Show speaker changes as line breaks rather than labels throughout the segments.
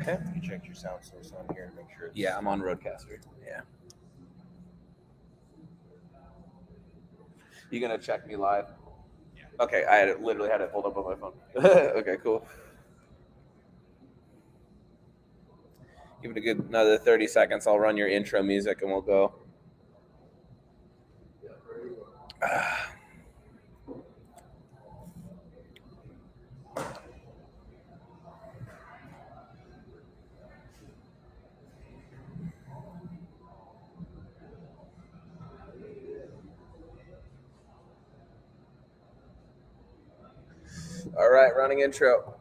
Okay. You checked your sound source on here to make sure.
Yeah, I'm on Roadcaster.
Yeah.
You gonna check me live? Yeah. Okay, I literally had it pulled up on my phone. Okay, cool. Give it a good another 30 seconds. I'll run your intro music and we'll go. All right, running intro.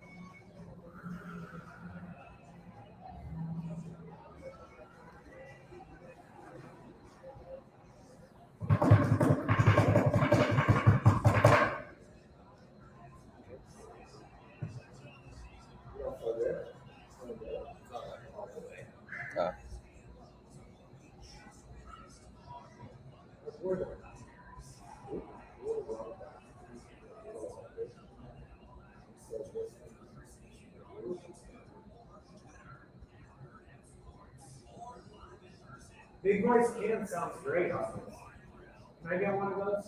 Big voice can sounds great on this. Can I get one of those?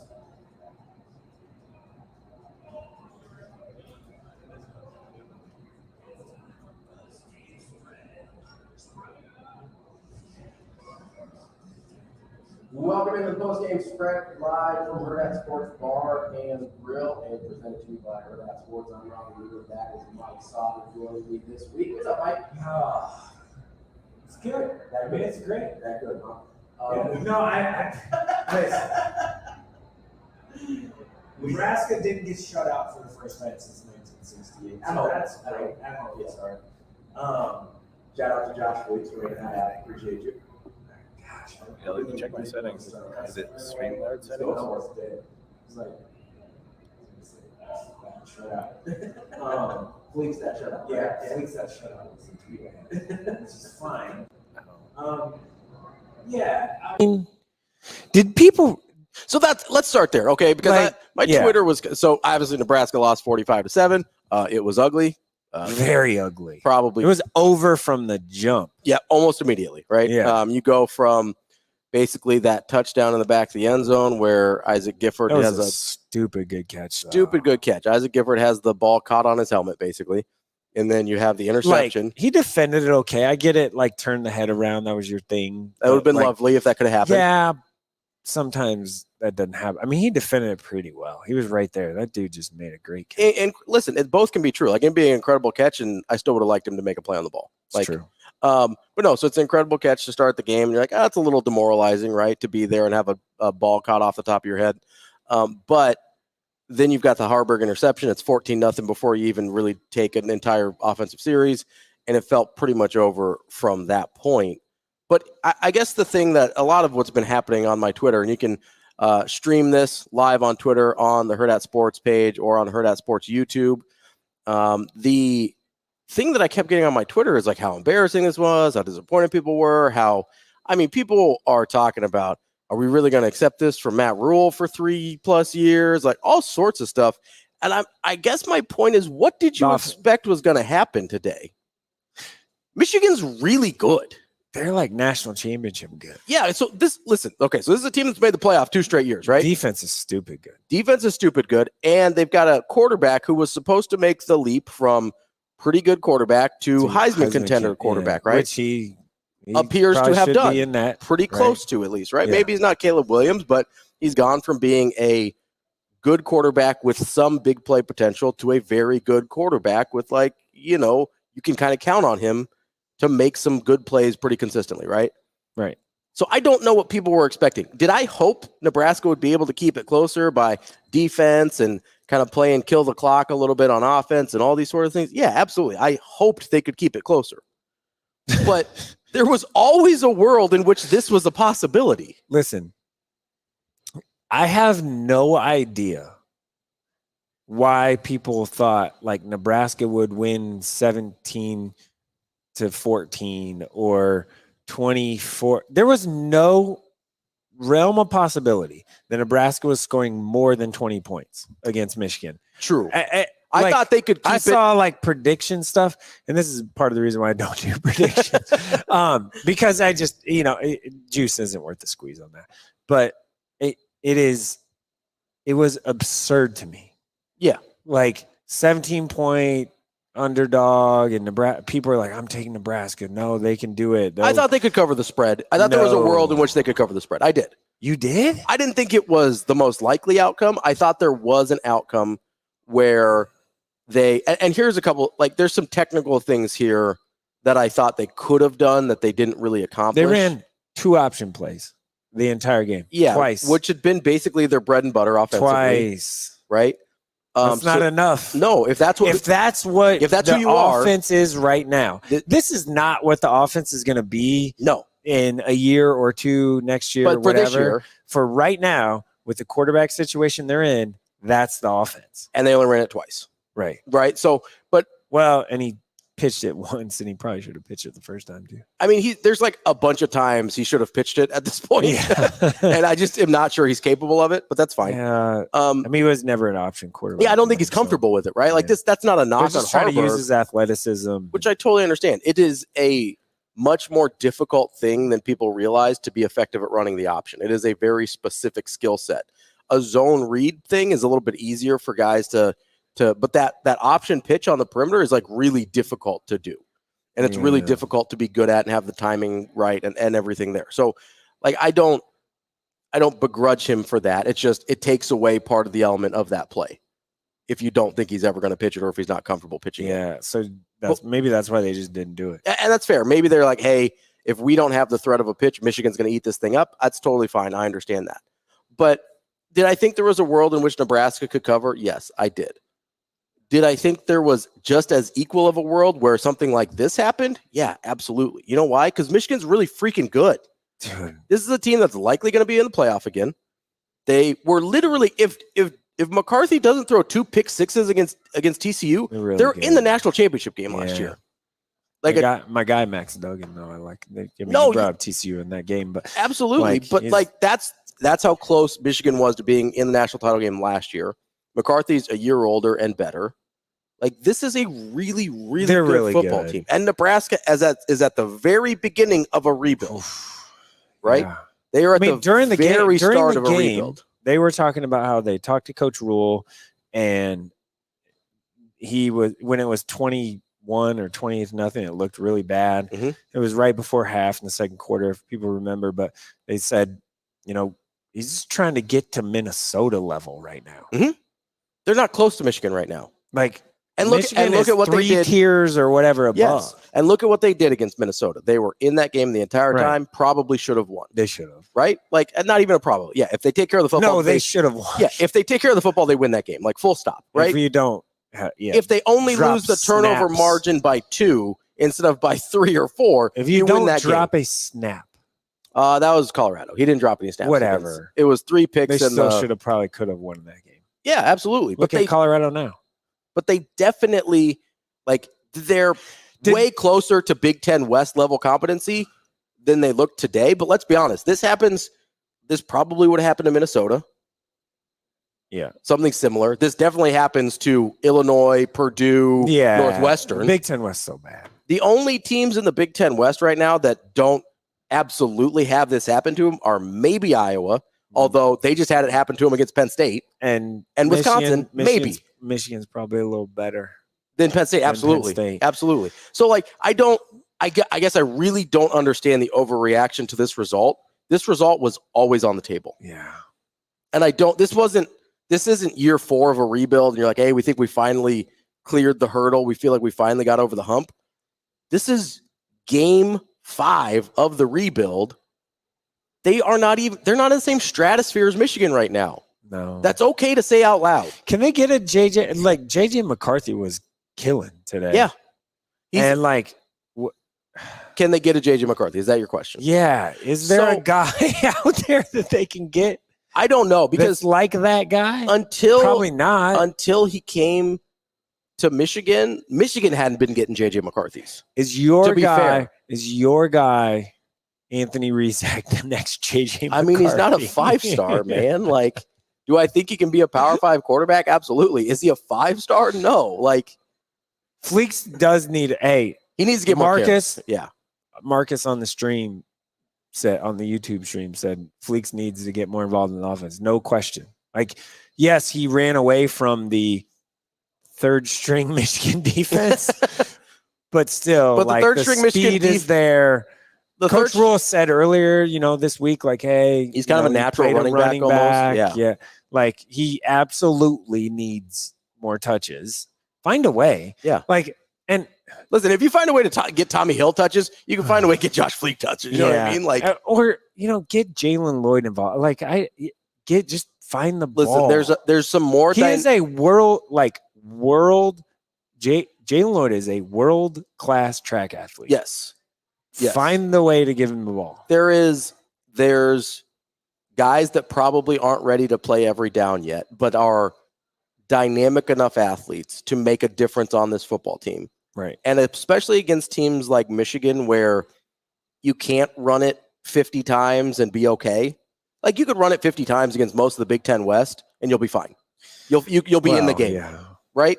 Welcome into the post-game spread live from Hurrdat Sports Bar and Grill and presented to you by Hurrdat Sports. I'm Ravi. We're back with Mike Sautter joining me this week. What's up, Mike?
It's good. I mean, it's great.
That good, huh?
Listen. Nebraska didn't get shut out for the first time since 1968.
I know.
That's great. I know.
Yes, sorry. Shout out to Josh Woods for making that happen. Appreciate you.
Gosh,
Yeah, let me check my settings. Is it Streamyard settings?
It's like, shut out. Fleeks that shut out.
Yeah, fleeks that shut out. Which is fine. Yeah.
Did people? So let's start there, okay? Because my
yeah.
Twitter was so obviously Nebraska lost 45-7. It was ugly,
Very ugly.
probably.
It was over from the jump.
Yeah, almost immediately, right?
Yeah.
You go from basically that touchdown in the back of the end zone where Isaac Gifford
That was
has
a
a
stupid good catch.
stupid good catch. Isaac Gifford has the ball caught on his helmet, basically, and then you have the interception.
Like, he defended it okay. I get it. Like, turn the head around. That was your thing.
That would have been
Like,
lovely if that could have happened.
Yeah. Sometimes that doesn't happen. I mean, he defended it pretty well. He was right there. That dude just made a great catch.
And listen, it both can be true. Like, it'd be an incredible catch, and I still would have liked him to make a play on the ball.
It's true.
But no, so it's an incredible catch to start the game. And you're like, it's a little demoralizing, right, to be there and have a ball caught off the top of your head. But then you've got the Harburg interception. It's 14-0 before you even really take an entire offensive series, and it felt pretty much over from that point. But I guess the thing that a lot of what's been happening on my Twitter, and you can stream this live on Twitter on the Hurrdat Sports page or on Hurrdat Sports YouTube. The thing that I kept getting on my Twitter is like how embarrassing this was, how disappointed people were, people are talking about, are we really going to accept this from Matt Rule for 3+ years? Like all sorts of stuff. And I guess my point is, what did you expect was going to happen today? Michigan's really good.
They're like national championship good.
Yeah. So this is a team that's made the playoff 2 straight years, right?
Defense is stupid good.
Defense is stupid good. And they've got a quarterback who was supposed to make the leap from pretty good quarterback to Heisman contender quarterback, right?
Which he
appears to have done
in that,
pretty close to, at least, right?
Yeah.
Maybe he's not Caleb Williams, but he's gone from being a good quarterback with some big play potential to a very good quarterback with, like, you can kind of count on him to make some good plays pretty consistently, right?
Right.
So I don't know what people were expecting. Did I hope Nebraska would be able to keep it closer by defense and kind of play and kill the clock a little bit on offense and all these sort of things? Yeah, absolutely. I hoped they could keep it closer. But there was always a world in which this was a possibility.
Listen, I have no idea why people thought like Nebraska would win 17-14 or 24. There was no realm of possibility that Nebraska was scoring more than 20 points against Michigan.
True.
I
I thought they could keep
I
it.
saw like prediction stuff, and this is part of the reason why I don't do predictions. Because I just, juice isn't worth the squeeze on that. But it was absurd to me.
Yeah.
Like 17-point underdog, and Nebraska. People are like, I'm taking Nebraska. No, they can do it.
I thought they could cover the spread. I thought there was a
No.
world in which they could cover the spread. I did.
You did?
I didn't think it was the most likely outcome. I thought there was an outcome where and here's a couple, like there's some technical things here that I thought they could have done that they didn't really accomplish.
They ran 2 option plays the entire game.
Yeah.
Twice.
Which had been basically their bread and butter offensively.
Twice.
Right?
That's not enough.
No, if that's what
the
who you are,
offense is right now. This is not what the offense is going to be.
No.
In a year or two, next year,
But
or
for
whatever.
this year,
For right now, with the quarterback situation they're in, that's the offense.
and they only ran it twice.
Right.
Right? So, but
Well, and he pitched it once, and he probably should have pitched it the first time too.
I mean, there's like a bunch of times he should have pitched it at this point.
Yeah.
And I just am not sure he's capable of it, but that's fine.
Yeah. I mean, he was never an option quarterback.
Yeah, I don't think he's comfortable with it, right? Like
Yeah.
that's not a knock on
Just trying to use
Harburg,
his athleticism,
which I totally understand. It is a much more difficult thing than people realize to be effective at running the option. It is a very specific skill set. A zone read thing is a little bit easier for guys but that option pitch on the perimeter is like really difficult to do. And it's really difficult to be good at and have the timing right and everything there. So like I don't begrudge him for that. It's just it takes away part of the element of that play if you don't think he's ever going to pitch it or if he's not comfortable pitching it.
Yeah. So maybe that's why they just didn't do it.
And that's fair. Maybe they're like, hey, if we don't have the threat of a pitch, Michigan's going to eat this thing up. That's totally fine. I understand that. But did I think there was a world in which Nebraska could cover? Yes, I did. Did I think there was just as equal of a world where something like this happened? Yeah, absolutely. You know why? Because Michigan's really freaking good.
Dude.
This is a team that's likely going to be in the playoff again. They were literally, if McCarthy doesn't throw 2 pick sixes against TCU, they're in the national championship game last year. Like
my guy Max Duggan, though, I like. He brought up TCU in that game, but
absolutely. That's how close Michigan was to being in the national title game last year. McCarthy's a year older and better. Like this is a really, really good football team, and Nebraska is at the very beginning of a rebuild. Right? Yeah. They are at the very start of a rebuild.
They were talking about how they talked to Coach Rule, and he was when it was 21 or 20-0, it looked really bad.
Mm-hmm.
It was right before half in the second quarter, if people remember. But they said, he's just trying to get to Minnesota level right now.
Mm-hmm. They're not close to Michigan right now. And look at what they did.
3 tiers or whatever above.
Yes. And look at what they did against Minnesota. They were in that game the entire time. Probably should have won.
They should have.
Right? Like, and not even a probably. Yeah, if they take care of the football.
No, they should have won.
Yeah, if they take care of the football, they win that game. Like, full stop. Right?
If you don't.
If they only lose the turnover margin by 2 instead of by 3 or 4,
if you don't
win that
drop
game.
A snap.
That was Colorado. He didn't drop any snaps.
Whatever.
It was 3 picks.
They still should have probably could have won that game.
Yeah, absolutely.
Look at Colorado now.
But they definitely, they're way closer to Big Ten West level competency than they look today. But let's be honest, this probably would have happened to Minnesota.
Yeah.
Something similar. This definitely happens to Illinois, Purdue, Northwestern.
Big Ten West so bad.
The only teams in the Big Ten West right now that don't absolutely have this happen to them are maybe Iowa, although they just had it happen to them against Penn State. And Wisconsin, maybe.
Michigan's probably a little better
than Penn State. Absolutely. Absolutely. So I guess I really don't understand the overreaction to this result. This result was always on the table.
Yeah.
And this isn't year 4 of a rebuild. And you're like, hey, we think we finally cleared the hurdle. We feel like we finally got over the hump. This is game 5 of the rebuild. They're not in the same stratosphere as Michigan right now.
No.
That's okay to say out loud.
Can they get a JJ? JJ McCarthy was killing today.
Yeah.
Can
they get a JJ McCarthy? Is that your question?
Yeah. Is there a guy out there that they can get?
I don't know, because
like that guy?
Probably
not.
Until he came to Michigan, Michigan hadn't been getting JJ McCarthy's.
Is your guy Anthony Rezac, the next JJ
I mean, he's not a
McCarthy.
5-star, man. Like, do I think he can be a Power 5 quarterback? Absolutely. Is he a 5-star? No. Like,
Fleeks does need
he needs to get more
Marcus.
carries. Yeah.
Marcus on the stream said, on the YouTube stream, said Fleeks needs to get more involved in the offense. No question. Like, yes, he ran away from the third string Michigan defense, but still,
But the
like,
third
the
string Michigan
speed is there.
The
Coach
third
Rule said earlier, this week, like, hey,
He's kind of a
he
natural
played
running back almost.
Yeah. Like, he absolutely needs more touches. Find a way.
Yeah.
Like, and
listen, if you find a way to get Tommy Hill touches, you can find a way to get Josh Fleek touches. You know what I mean? Like,
or get Jalen Lloyd involved. Like, just find the ball.
Listen, there's some more.
He is a Jalen Lloyd is a world class track athlete.
Yes.
Find the way to give him the ball.
There's guys that probably aren't ready to play every down yet, but are dynamic enough athletes to make a difference on this football team.
Right.
And especially against teams like Michigan, where you can't run it 50 times and be okay. Like, you could run it 50 times against most of the Big Ten West and you'll be fine. You'll be in the game, right?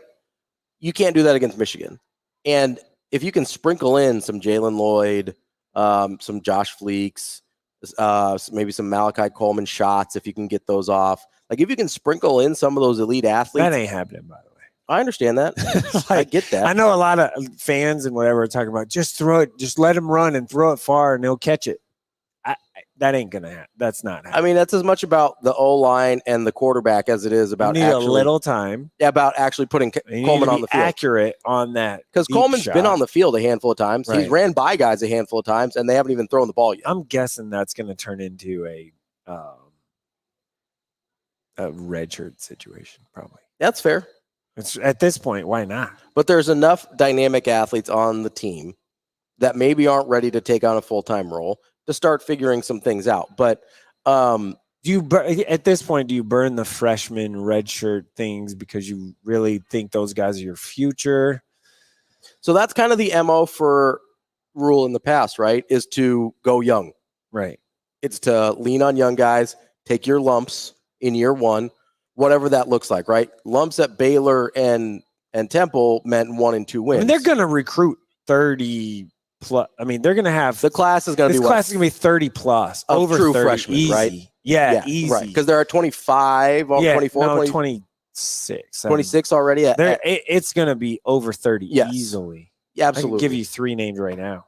You can't do that against Michigan. And if you can sprinkle in some Jalen Lloyd, some Josh Fleeks, maybe some Malachi Coleman shots, if you can get those off. Like, if you can sprinkle in some of those elite athletes.
That ain't happening, by the way.
I understand that. I get that.
I know a lot of fans and whatever are talking about, just throw it, just let him run and throw it far and he'll catch it. That ain't going to happen. That's not happening.
I mean, that's as much about the O-line and the quarterback as it is about
you need a little time.
About actually putting Coleman on the field.
Accurate on that.
Because Coleman's been on the field a handful of times.
Right.
He's ran by guys a handful of times, and they haven't even thrown the ball yet.
I'm guessing that's going to turn into a redshirt situation, probably.
That's fair.
It's, at this point, why not?
But there's enough dynamic athletes on the team that maybe aren't ready to take on a full-time role to start figuring some things out. But
at this point, do you burn the freshman redshirt things because you really think those guys are your future?
So that's kind of the MO for Rule in the past, right? Is to go young.
Right.
It's to lean on young guys, take your lumps in year one, whatever that looks like, right? Lumps at Baylor and Temple meant 1 and 2 wins.
I mean, they're going to recruit 30 plus. I mean, they're going to have
the class is going to be
30 plus over
true
30,
freshmen,
easy.
right?
Yeah, easy.
Right. Because there are 25 or 24,
no,
20,
26.
26 already.
It's going to be over 30
yes.
easily.
Yeah, absolutely.
I can give you 3 names right now.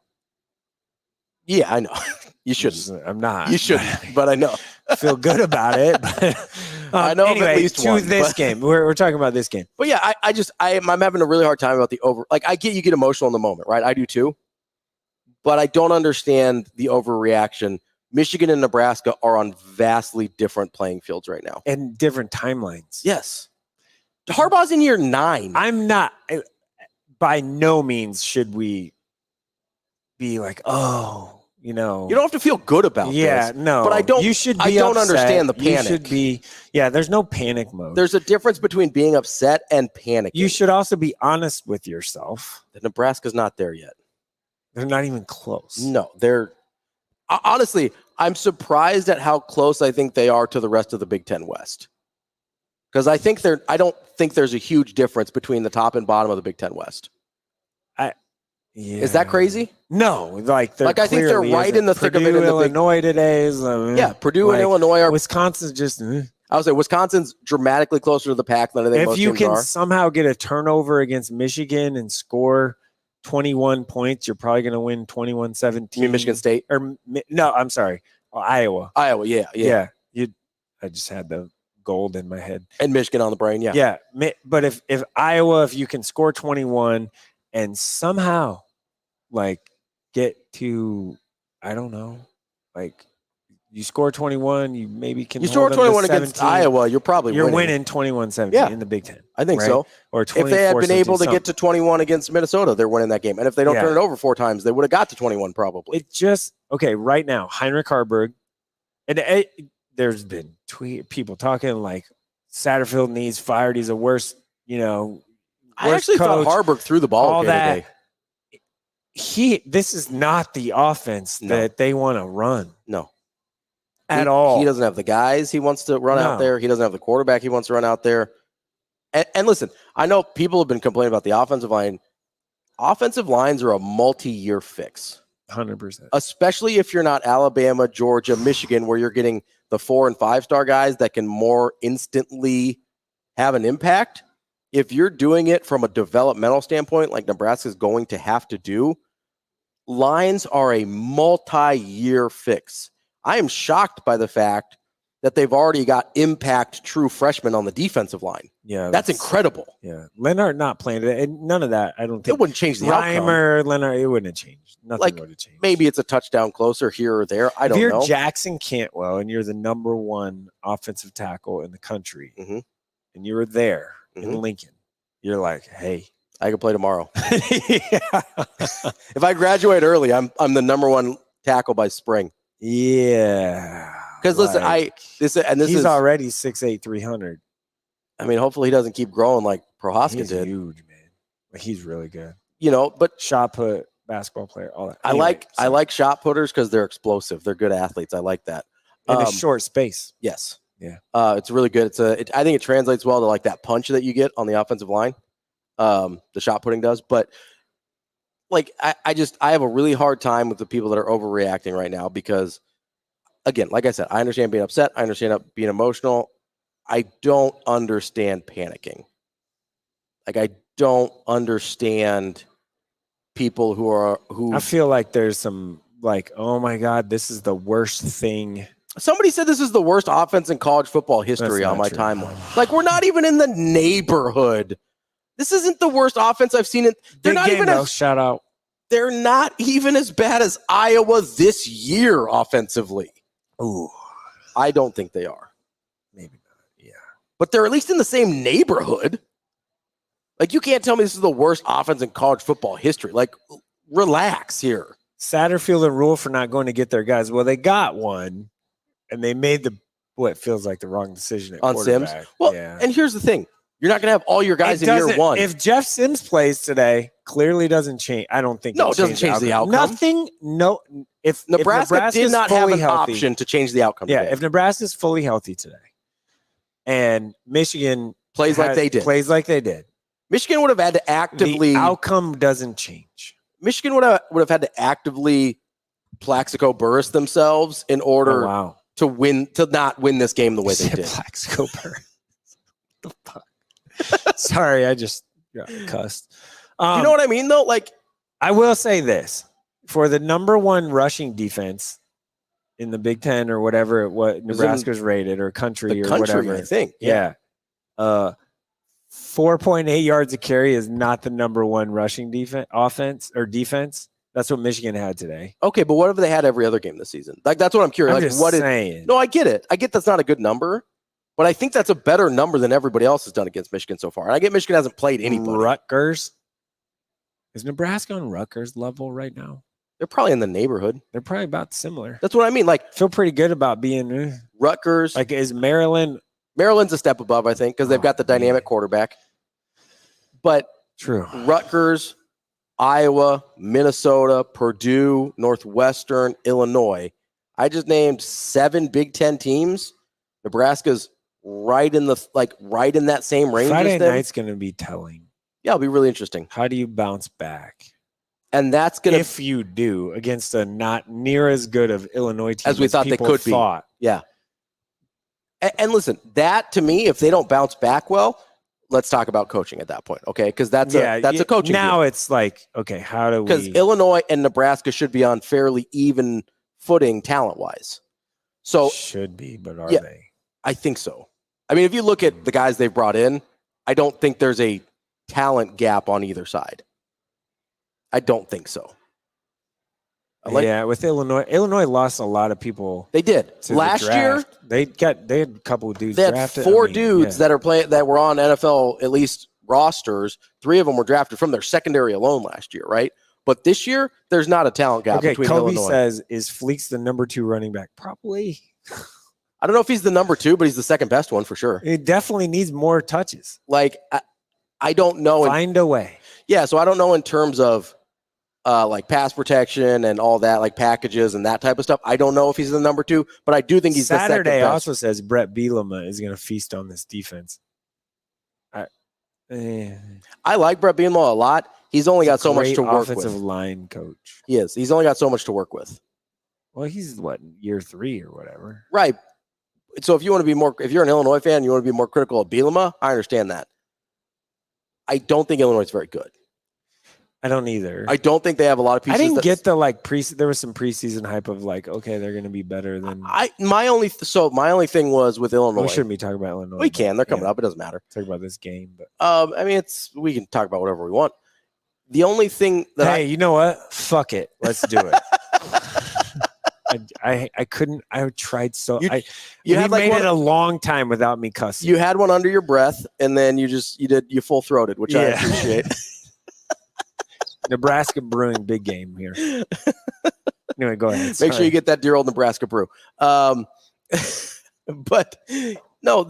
Yeah, I know. You shouldn't.
I'm not.
You shouldn't, but I know.
I feel good about it. But,
I know
anyway,
of at least
to
one,
this game. We're talking about this game.
But yeah, I'm having a really hard time about the over. Like, I get you get emotional in the moment, right? I do too. But I don't understand the overreaction. Michigan and Nebraska are on vastly different playing fields right now.
And different timelines.
Yes. Harbaugh's in year 9.
I'm not. By no means should we be like, you don't
have to feel good about this.
Yeah, no.
But I don't.
You should be
I don't
upset.
understand the panic.
You should be. Yeah, there's no panic mode.
There's a difference between being upset and panicking.
You should also be honest with yourself.
Nebraska's not there yet.
They're not even close.
No, they're honestly. I'm surprised at how close I think they are to the rest of the Big Ten West. Because I don't think there's a huge difference between the top and bottom of the Big Ten West. Is that crazy?
No, I think they're
right in the thick of it. In
Illinois today is
Purdue and Illinois are.
Wisconsin's just.
I would say Wisconsin's dramatically closer to the pack than I think most teams are. If you can
somehow get a turnover against Michigan and score 21 points, you're probably going to win 21-17.
You mean Michigan State?
Or no, I'm sorry, Iowa.
Yeah.
I just had the gold in my head.
And Michigan on the brain, yeah.
Yeah, but if Iowa, if you can score 21 and somehow get to, I don't know, you score 21, you maybe can.
You score 21 against Iowa, you're
winning 21-17 in the Big Ten.
I think so.
Or
if they had been able to get to 21 against Minnesota, they're winning that game. And if they don't turn it over 4 times, they would have got to 21 probably.
It just right now, Heinrich Harburg, and there's been people talking like Satterfield needs fired. He's a worse,
I actually thought Harburg threw the ball
all
okay
that.
today.
this is not the offense
No.
that they want to run
No.
at all.
He doesn't have the guys he wants to run out
No.
there. He doesn't have the quarterback he wants to run out there. And listen, I know people have been complaining about the offensive line. Offensive lines are a multi-year fix,
100%.
especially if you're not Alabama, Georgia, Michigan, where you're getting the 4- and 5-star guys that can more instantly have an impact. If you're doing it from a developmental standpoint, like Nebraska is going to have to do, lines are a multi-year fix. I am shocked by the fact that they've already got impact true freshmen on the defensive line.
Yeah,
That's incredible.
Yeah, Leonard not playing it, and none of that. I don't
It
think
wouldn't change the outcome.
Reimer, Leonard, it wouldn't have changed. Nothing
Like,
would have changed.
Maybe it's a touchdown closer here or there. I
if
don't
you're
know.
Jackson Cantwell and you're the number 1 offensive tackle in the country,
Mhm.
and you're there in
Mhm.
Lincoln, you're like, hey,
I can play tomorrow.
yeah,
If I graduate early, I'm the number 1 tackle by spring.
yeah.
Because listen,
Like,
this
he's
is
already 6'8", 300.
I mean, hopefully he doesn't keep growing like Prohaska
He's
did.
huge, man. Like, he's really good.
But
Shot put, basketball player, all that.
I
Anyway,
like shot putters because they're explosive. They're good athletes. I like that.
in a short space.
Yes.
Yeah.
It's really good. I think it translates well to like that punch that you get on the offensive line. The shot putting does, but like I have a really hard time with the people that are overreacting right now because, again, like I said, I understand being upset. I understand being emotional. I don't understand panicking. Like I don't understand people who
I feel like there's some like, oh my God, this is the worst thing.
Somebody said this is the worst offense in college football history
That's
on
not
my
true.
timeline. Like, we're not even in the neighborhood. This isn't the worst offense I've seen.
Big game, though. Shout out.
They're not even as bad as Iowa this year offensively.
Ooh,
I don't think they are.
maybe not. Yeah.
But they're at least in the same neighborhood. Like, you can't tell me this is the worst offense in college football history. Like, relax here.
Satterfield and Rule for not going to get their guys. Well, they got one, and they made what feels like the wrong decision at
On Sims?
quarterback.
Well,
yeah.
and here's the thing. You're not going to have all your guys
It
in year
doesn't-
one.
If Jeff Sims plays today, clearly doesn't change. I don't think
No, it doesn't change the outcome.
Nothing. No. If
Nebraska
Nebraska's
did not have
fully
an
healthy,
option to change the outcome.
Yeah,
today.
if Nebraska's fully healthy today, and Michigan
Plays like they did.
plays like they did,
Michigan would have had to actively.
the outcome doesn't change.
Michigan would have had to actively Plaxico Burris themselves in order
Oh, wow.
to not win this game the way they did.
Plaxico Burris. The fuck? Sorry, I just got cussed.
You know what I mean, though? Like,
I will say this: for the number 1 rushing defense in the Big Ten or whatever what Nebraska's rated or country
the
or
country,
whatever,
I think.
yeah. 4.8 yards a carry is not the number 1 rushing defense. That's what Michigan had today.
Okay, but what if they had every other game this season? Like, that's what I'm curious.
I'm
Like,
just
what?
saying.
No, I get it. I get that's not a good number, but I think that's a better number than everybody else has done against Michigan so far. And I get Michigan hasn't played anybody.
Rutgers. Is Nebraska on Rutgers level right now?
They're probably in the neighborhood.
They're probably about similar.
That's what I mean. Like,
Feel pretty good about being
Rutgers.
like, is Maryland
Maryland's a step above, I think, because they've got the dynamic quarterback. But
true?
Rutgers, Iowa, Minnesota, Purdue, Northwestern, Illinois. I just named 7 Big Ten teams. Nebraska's right in that same range
Friday
as them.
night's going to be telling.
Yeah, it'll be really interesting.
How do you bounce back?
And that's going to,
If you do, against a not near as good of Illinois team
as we thought they
people
could be.
thought.
Yeah. And listen, that to me, if they don't bounce back well, let's talk about coaching at that point, okay? Because that's a coaching.
Now it's like, okay, how do we?
Because Illinois and Nebraska should be on fairly even footing talent-wise. So
should be, but are
Yeah.
they?
I think so. I mean, if you look at the guys they've brought in, I don't think there's a talent gap on either side. I don't think so.
Yeah, with Illinois lost a lot of people.
They did.
To the
Last year,
draft. They had a couple of dudes
they had
drafted.
4 dudes that were on NFL at least rosters. 3 of them were drafted from their secondary alone last year, right? But this year, there's not a talent gap
Okay,
between
Kobe
Illinois.
says, is Fleeks the number 2 running back? Probably.
I don't know if he's the number 2, but he's the second best one for sure.
It definitely needs more touches.
Like, I don't know.
Find a way.
Yeah, so I don't know in terms of like pass protection and all that, like packages and that type of stuff. I don't know if he's the number 2, but I do think he's
Saturday
the second best.
also says Brett Bielema is going to feast on this defense.
I like Brett Bielema a lot. He's only got so much to work
offensive
with.
line coach.
He is. He's only got so much to work with.
Well, he's what, year 3 or whatever.
Right. So if you want to be more, if you're an Illinois fan, you want to be more critical of Bielema, I understand that. I don't think Illinois is very good.
I don't either.
I don't think they have a lot of pieces.
I didn't get the like there was some preseason hype of like, okay, they're going to be better than.
My only thing was with Illinois.
We shouldn't be talking about Illinois.
We can. They're coming up. It doesn't matter.
Talk about this game, but
I mean, we can talk about whatever we want. The only thing that
you know what? Fuck it. Let's do it. I couldn't. I tried so.
You
we
had like
made it a long time without me cussing.
You had one under your breath, and then you full throated, which I appreciate.
Nebraska brewing big game here. Anyway, go ahead.
Make sure you get that dear old Nebraska brew. But no,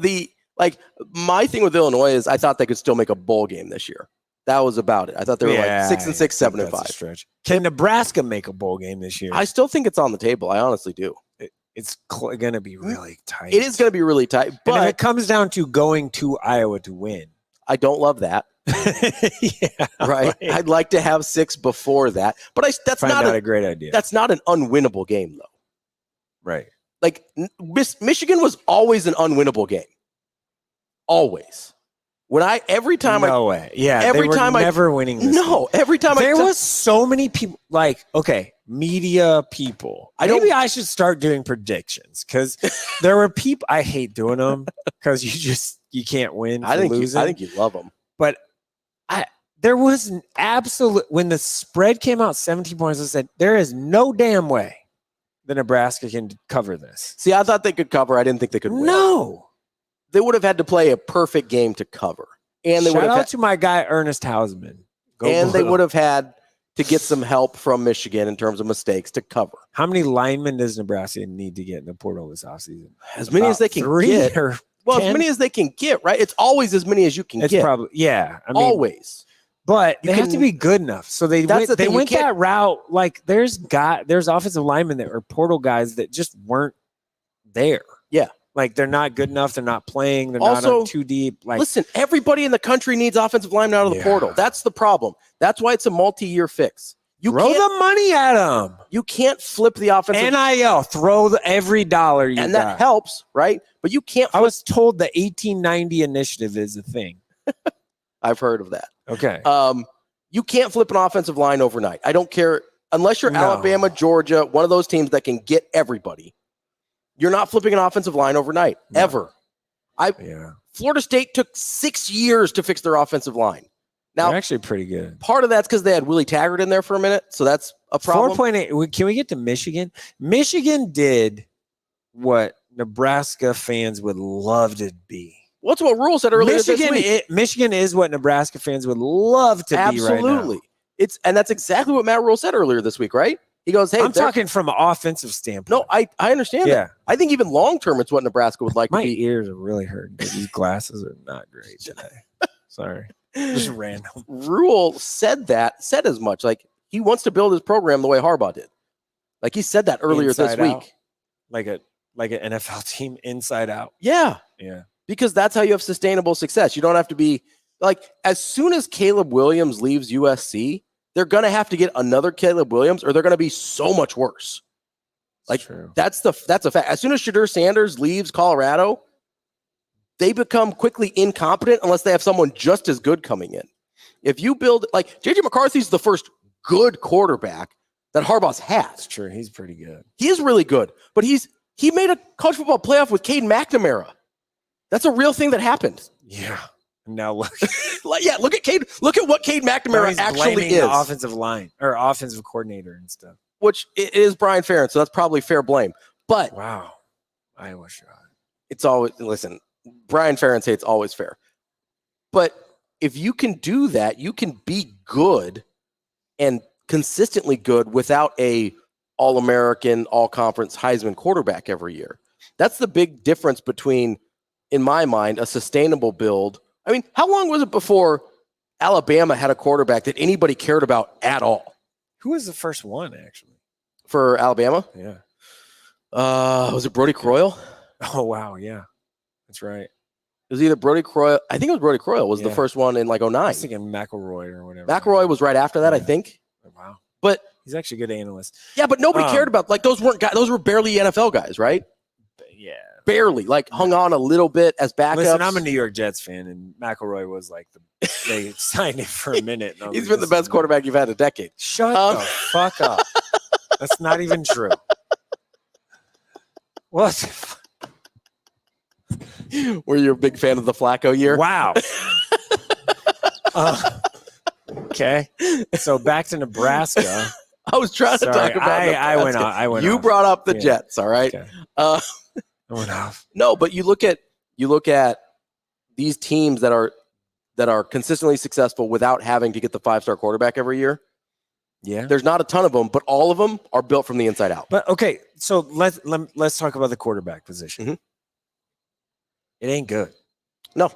my thing with Illinois is I thought they could still make a bowl game this year. That was about it. I thought they were like 6-6, 7-5.
Stretch. Can Nebraska make a bowl game this year?
I still think it's on the table. I honestly do.
It's going to be really tight.
It is going to be really tight. But
and if it comes down to going to Iowa to win,
I don't love that.
Yeah,
right. I'd like to have 6 before that, but that's not
a great idea.
That's not an unwinnable game, though.
Right.
Like Michigan was always an unwinnable game. Always. Every time
every time never winning this game.
Every time
there was so many people media people. I should start doing predictions because there were people. I hate doing them because you can't win.
I think you love them,
but there was an absolute when the spread came out 17 points. I said there is no damn way that Nebraska can cover this.
See, I thought they could cover. I didn't think they could win.
No.
They would have had to play a perfect game to cover. And they
Shout out to my guy, Ernest Hausman.
They would have had to get some help from Michigan in terms of mistakes to cover.
How many linemen does Nebraska need to get in the portal this offseason?
As many as they can get. As many as they can get, right? It's always as many as you can get.
Probably, yeah. I mean,
always.
But they have to be good enough. So they went that route. Like there's offensive linemen that are portal guys that just weren't there.
Yeah.
Like they're not good enough. They're not playing. They're not on too deep. Like,
listen, everybody in the country needs offensive linemen out of the portal. That's the problem. That's why it's a multi-year fix.
Throw the money at them.
You can't flip the offensive
NIL. Throw every dollar you got.
And that helps, right? But you can't.
I was told the 1890 initiative is a thing.
I've heard of that.
Okay.
You can't flip an offensive line overnight. I don't care unless you're Alabama, Georgia, one of those teams that can get everybody. You're not flipping an offensive line overnight, ever. Florida State took 6 years to fix their offensive line. Now,
they're actually pretty good.
Part of that's because they had Willie Taggart in there for a minute, so that's a problem.
4.8. Can we get to Michigan? Michigan did what Nebraska fans would love to be.
What's what Rule said earlier this week.
Michigan is what Nebraska fans would love to be right now.
Absolutely. And that's exactly what Matt Rule said earlier this week, right? He goes, hey,
I'm talking from an offensive standpoint.
No, I understand that. I think even long-term, it's what Nebraska would like to be.
My ears are really hurting. These glasses are not great today. Sorry. Just random.
Rule said as much. Like, he wants to build his program the way Harbaugh did. Like, he said that earlier this week.
Like an NFL team inside out.
Yeah.
Yeah.
Because that's how you have sustainable success. You don't have to be, like, as soon as Caleb Williams leaves USC, they're going to have to get another Caleb Williams or they're going to be so much worse. That's a fact. As soon as Shadur Sanders leaves Colorado, they become quickly incompetent unless they have someone just as good coming in. If you build, like, J.J. McCarthy's the first good quarterback that Harbaugh's had.
That's true. He's pretty good.
He is really good. But he made a college football playoff with Cade McNamara. That's a real thing that happened.
Yeah. Now look.
Look at Cade. Look at what Cade McNamara actually is.
The offensive line or offensive coordinator and stuff.
Which it is Brian Ferentz, so that's probably fair blame. But
wow, Iowa shot.
It's always Brian Ferentz hates always fair. But if you can do that, you can be good and consistently good without a All-American, All-Conference Heisman quarterback every year. That's the big difference between, in my mind, a sustainable build. I mean, how long was it before Alabama had a quarterback that anybody cared about at all?
Who was the first one actually?
for Alabama.
Yeah.
Was it Brody Croyle?
Oh wow, yeah, that's right.
It was either Brody Croyle. I think it was Brody Croyle was the
Yeah.
first one in like
I
09.
was thinking McElroy or whatever.
McElroy was right after that, I
Yeah.
think.
Wow.
But
He's actually a good analyst.
yeah, but nobody cared about like those weren't guys, those were barely NFL guys, right?
Yeah.
Barely, like hung on a little bit as backups.
Listen, I'm a New York Jets fan, and McElroy was like they signed him for a minute. And I was
He's
like,
been the
this
best
is-
quarterback you've had in a decade.
Shut
Um,
the fuck up. That's not even true. What?
Were you a big fan of the Flacco year?
Wow. Okay. So back to Nebraska.
I was trying to
Sorry,
talk about.
I went
Nebraska.
off. I went
You
off.
brought up the
Yeah.
Jets, all right?
Okay.
Uh,
I went off.
no, but you look at these teams that are consistently successful without having to get the 5-star quarterback every year.
Yeah.
There's not a ton of them, but all of them are built from the inside out.
But okay, so let's talk about the quarterback position.
Mhm.
It ain't good.
No,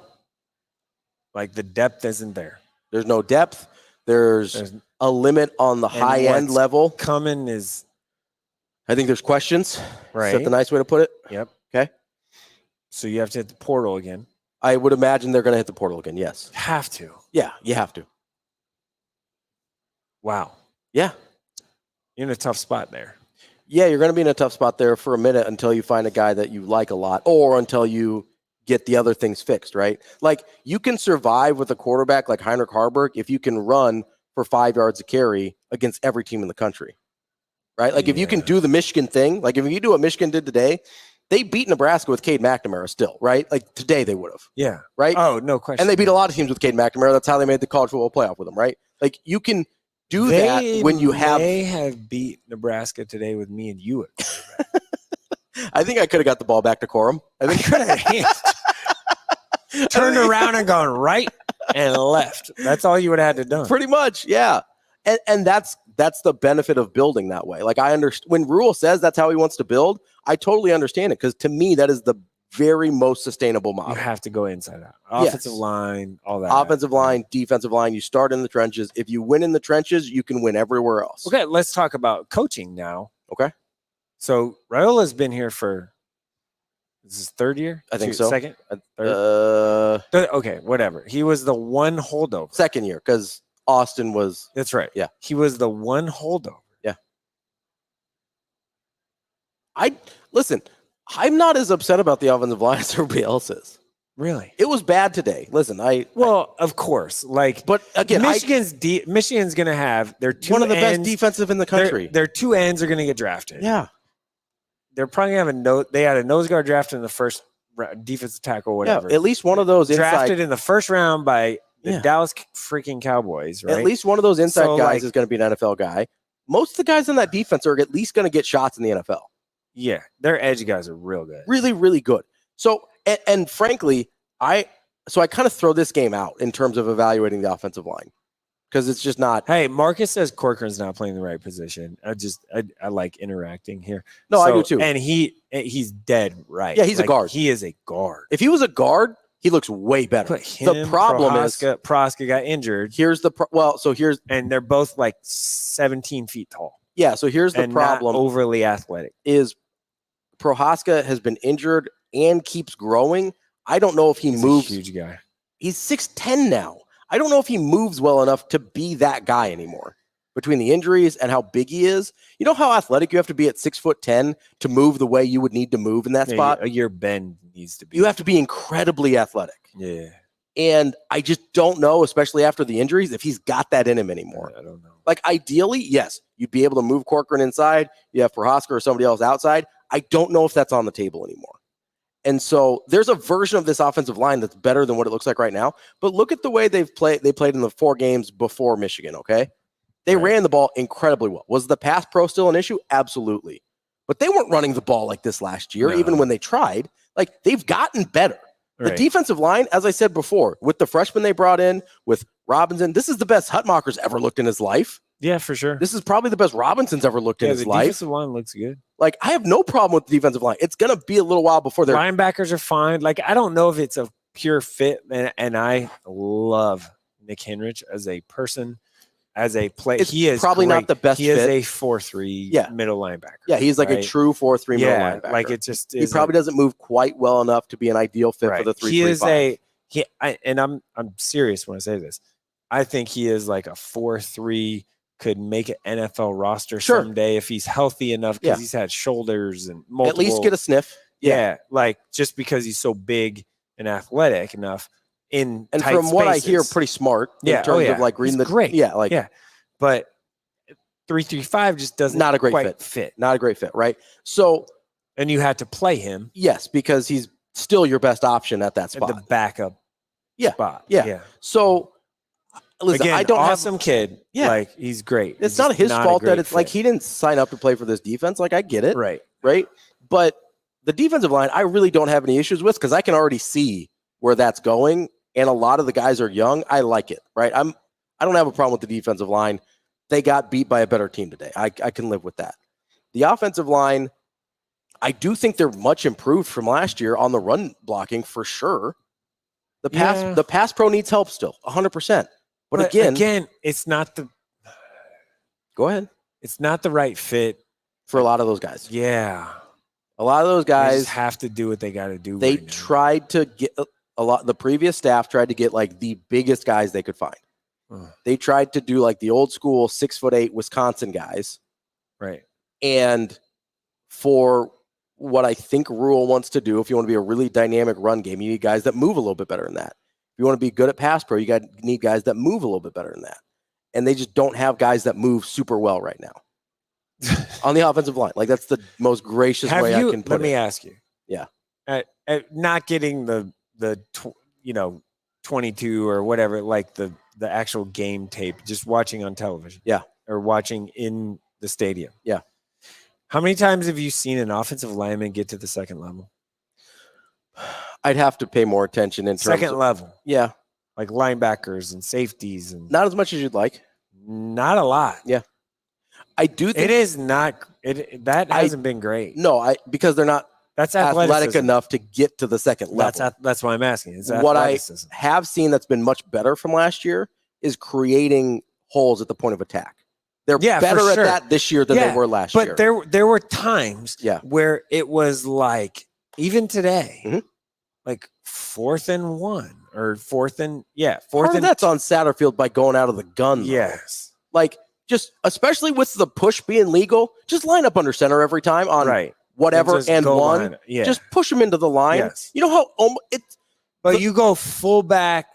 Like the depth isn't there.
there's no depth. There's
There's
a limit on the
And
high end
what's
level.
coming is
I think there's questions.
right.
Is that the nice way to put it?
Yep.
Okay.
So you have to hit the portal again.
I would imagine they're going to hit the portal again. Yes.
Have to.
Yeah, you have to.
Wow.
Yeah.
You're in a tough spot there.
Yeah, you're going to be in a tough spot there for a minute until you find a guy that you like a lot or until you get the other things fixed, right? Like you can survive with a quarterback like Heinrich Harburg if you can run for 5 yards a carry against every team in the country, right? Like if you can
Yeah.
do the Michigan thing, like if you do what Michigan did today, they beat Nebraska with Cade McNamara still, right? Like today they would have,
Yeah.
right?
Oh, no question.
And they beat a lot of teams with Cade McNamara. That's how they made the college football playoff with him, right? Like you can do that when you have.
They have beat Nebraska today with me and you at quarterback.
I think I could have got the ball back to Corum. I think
Turned around and gone right and left. That's all you would have had to do.
pretty much, yeah. And that's the benefit of building that way. Like I understand when Rule says that's how he wants to build, I totally understand it because to me that is the very most sustainable
You
model.
have to go inside out.
Yes.
Offensive line, all that.
Offensive line, defensive line, you start in the trenches. If you win in the trenches, you can win everywhere else.
Okay, let's talk about coaching now.
Okay.
So Raiola's been here for this is his third year?
I think so.
Second? Third?
Third,
Okay, whatever. He was the one holdover.
second year because Austin was.
That's right.
Yeah.
He was the one holdover.
Listen, I'm not as upset about the offensive line as everybody else is.
Really?
It was bad today. Listen,
Well, of course. Like,
but again,
Michigan's going to have their two
one of the best
ends-
defensive in the country.
Their two ends are going to get drafted.
Yeah.
They're probably going to have they had a nose guard drafted in the first round, defensive tackle, whatever.
Yeah, at least one of those
drafted
inside.
in the first round by the
Yeah.
Dallas freaking Cowboys, right?
At least one of those inside
So,
guys
like-
is going to be an NFL guy. Most of the guys in that defense are at least going to get shots in the NFL.
Yeah, their edge guys are real good.
Really, really good. So, and frankly, I kind of throw this game out in terms of evaluating the offensive line because it's just not.
Hey, Marcus says Corcoran's not playing the right position. I like interacting here.
No, I do too.
And he's dead right.
Yeah, he's a guard.
He is a guard.
If he was a guard, he looks way better.
But him,
The problem is
Prohaska got injured,
here's the so here's
and they're both like 17 feet tall.
yeah. So here's the
and
problem
not overly athletic.
is Prohaska has been injured and keeps growing. I don't know if he
He's
moves.
a huge guy.
He's 6'10" now. I don't know if he moves well enough to be that guy anymore. Between the injuries and how big he is, you know how athletic you have to be at 6'10" to move the way you would need to move in that spot.
Your bend needs to be.
You have to be incredibly athletic,
Yeah,
and I just don't know, especially after the injuries, if he's got that in him anymore.
I don't know.
Like ideally, yes, you'd be able to move Corcoran inside. You have Prohaska or somebody else outside. I don't know if that's on the table anymore. And so there's a version of this offensive line that's better than what it looks like right now. But look at the way they've played. They played in the 4 games before Michigan. Okay, they
Right.
ran the ball incredibly well. Was the pass pro still an issue? Absolutely. But they weren't running the ball like this last year,
No.
even when they tried. Like they've gotten better. The
Right.
defensive line, as I said before, with the freshmen they brought in, with Robinson, this is the best Hutmacher's ever looked in his life.
Yeah, for sure.
This is probably the best Robinson's ever looked in
Yeah,
his
the
life.
defensive line looks good.
Like, I have no problem with the defensive line. It's going to be a little while before they're.
Linebackers are fine. Like, I don't know if it's a pure fit, and I love Nick Henrich as a person. as a play.
It's
He is
probably not
great.
the best
He is
fit.
a 4-3
Yeah.
middle linebacker.
Yeah, he's like a
right?
true 4-3 middle
Yeah,
linebacker.
like it just
he
is.
probably doesn't move quite well enough to be an ideal fit for the 3-3-5.
He is I'm serious when I say this. I think he is like a 4-3, could make an NFL roster
Sure.
someday if he's healthy enough because he's had shoulders and multiple.
At least get a sniff.
Yeah, like just because he's so big and athletic enough in
And
tight
from what I hear,
spaces.
pretty smart in
Yeah,
terms of like reading
He's
the
great.
Yeah, like
yeah, but 3-3-5 just doesn't
not a great
quite
fit. Not a great fit, right? So
and you had to play him
yes, because he's still your best option at that
at
spot.
the backup
Yeah,
spot.
yeah. So listen,
Again,
I don't
awesome
have.
kid.
Yeah.
Like he's great.
It's
He's
not
just
his fault
a
that
great
it's like
fit.
he didn't sign up to play for this defense. Like I get it,
right.
But the defensive line, I really don't have any issues with because I can already see where that's going, and a lot of the guys are young. I like it, right? I don't have a problem with the defensive line. They got beat by a better team today. I can live with that. The offensive line, I do think they're much improved from last year on the run blocking for sure. The pass pro needs help still, 100%. But again,
it's not the.
Go ahead.
It's not the right fit
for a lot of those guys.
Yeah,
a lot of those
they
guys
just have to do what they got to do.
They
right now.
tried to get a lot. The previous staff tried to get like the biggest guys they could find. They tried to do like the old school 6'8" Wisconsin guys,
right?
And for what I think Rule wants to do, if you want to be a really dynamic run game, you need guys that move a little bit better than that. If you want to be good at pass pro, you need guys that move a little bit better than that. And they just don't have guys that move super well right now on the offensive line. Like that's the most gracious way I can put it.
Let me ask you.
Yeah.
At not getting the 22 or whatever, like the actual game tape, just watching on television.
Yeah.
Or watching in the stadium.
Yeah.
How many times have you seen an offensive lineman get to the second level?
I'd have to pay more attention in terms
second
of,
level.
Yeah.
Like linebackers and safeties and
not as much as you'd like.
Not a lot.
Yeah. I do think
it is not that hasn't been great.
No, because they're not
that's
athletic enough to get to the second level.
That's why I'm asking. It's
what I have seen that's been much better from last year is creating holes at the point of attack. They're better at that this year than they were last year.
But there were times where it was like, even today, like 4th and 1 or 4th and
Part of that's on Satterfield by going out of the gun. Though.
Yes.
Like just especially with the push being legal, just line up under center every time on whatever and one. Just push them into the line.
Yes.
You know how it's.
But you go fullback,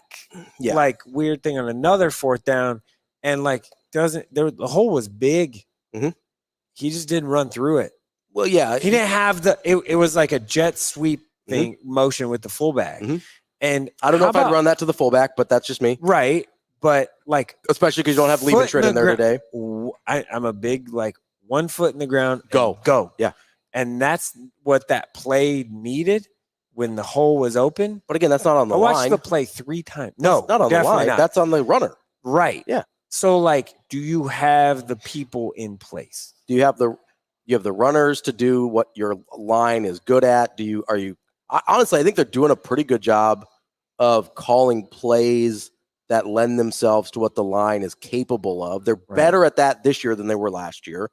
like weird thing on another 4th down, and like the hole was big. He just didn't run through it.
Well, yeah,
he didn't have it was like a jet sweep thing motion with the fullback. And
I don't know if I'd run that to the fullback, but that's just me.
Right. But like,
especially because you don't have Liebenschmidt in there today.
I'm a big, like 1 foot in the ground.
Go. Yeah.
And that's what that play needed when the hole was open.
But again, that's not on the line.
I watched the play 3 times. No,
that's not on the line.
Not.
That's on the runner.
Right.
Yeah.
So like, do you have the people in place?
Do you have the runners to do what your line is good at? Honestly, I think they're doing a pretty good job of calling plays that lend themselves to what the line is capable of. They're better at that this year than they were last year,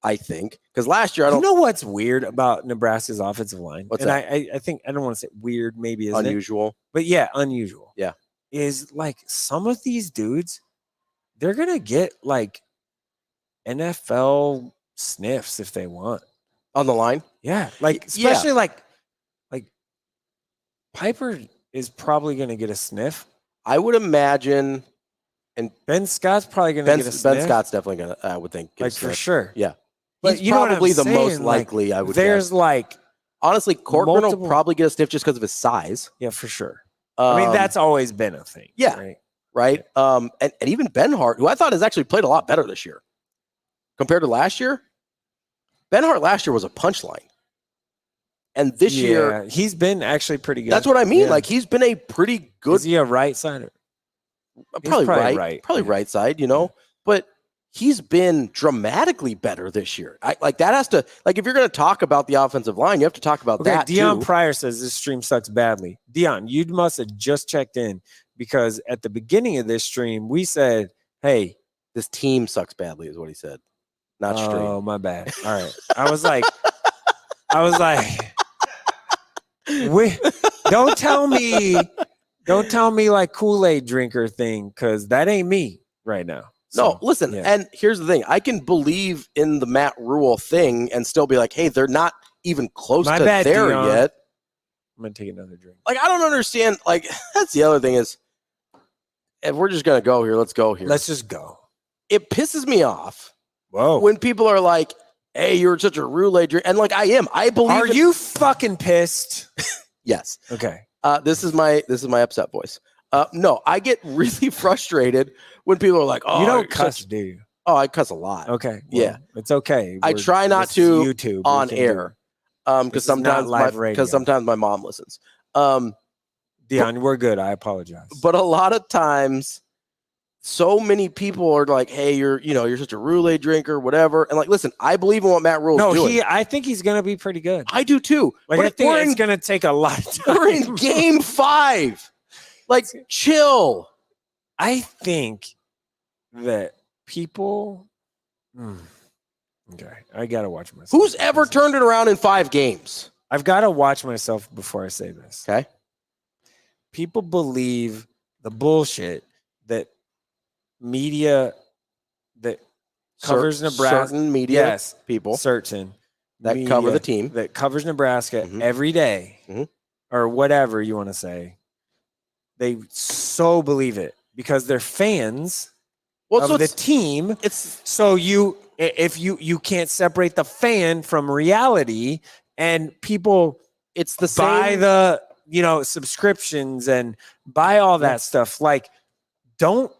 I think. Because last year, I don't
know what's weird about Nebraska's offensive line.
What's
and
that?
I think I don't want to say weird, maybe isn't
unusual.
But yeah, unusual.
Yeah.
Is like some of these dudes, they're gonna get like NFL sniffs if they want.
On the line?
Yeah. Like especially like Piper is probably gonna get a sniff.
I would imagine, and
Ben Scott's probably going to get a sniff.
Ben Scott's definitely going to, I would think,
like for sure.
Yeah,
but
he's probably the most likely. I would.
There's like
honestly, Corcoran will probably get a sniff just because of his size.
Yeah, for sure. I mean, that's always been a thing.
Yeah, right. And even Ben Hart, who I thought has actually played a lot better this year compared to last year. Ben Hart last year was a punchline. And this year,
he's been actually pretty good.
That's what I mean. Yeah. Like he's been a pretty good.
Is he a right sider?
Probably right. Probably right side. You know, but he's been dramatically better this year. Like that has to if you're going to talk about the offensive line, you have to talk about that.
Dion Pryor says this stream sucks badly. Dion, you must have just checked in because at the beginning of this stream we said, "Hey,
This team sucks badly, is what he said. Not stream.
Oh, my bad. All right. I was like, don't tell me like Kool-Aid drinker thing, because that ain't me right now.
No, listen,
yeah.
and here's the thing. I can believe in the Matt Rule thing and still be like, hey, they're not even close
My
to
bad,
there
Dion.
yet.
I'm gonna take another drink.
Like, I don't understand. Like, that's the other thing is, if we're just going to go here, let's go here.
Let's just go.
It pisses me off
Whoa.
when people are like, hey, you're such a roulette drink. And like, I am. I believe.
Are you fucking pissed?
Yes.
Okay.
This is my upset voice. No, I get really frustrated when people are like, oh,
you don't
you're
cuss,
such-
do you?
Oh, I cuss a lot.
Okay.
Yeah.
It's okay.
I try not
this is
to
YouTube
on
We can do-
air.
This
Because
is not live radio.
because sometimes my mom listens.
Dion, we're good. I apologize.
But a lot of times, so many people are like, "Hey, you're such a roulette drinker, whatever." And like, listen, I believe in what Matt Rule's doing.
I think he's gonna be pretty good.
I do too.
Like,
But
I think
we're
it's
in,
gonna take a lot of time.
we're in game 5. Like, chill.
I think that people. Okay, I gotta watch myself.
Who's ever turned it around in 5 games?
I've got to watch myself before I say this.
Okay.
People believe the bullshit that media that covers Nebraska.
Certain media
Yes,
people
certain
that
media
cover the team.
that covers Nebraska
Mhm.
every day,
Mhm.
or whatever you want to say. They so believe it because they're fans
Well, so
of the
it's,
team.
it's
So if you can't separate the fan from reality, and people
it's the
buy
same.
the subscriptions and buy all that stuff, like don't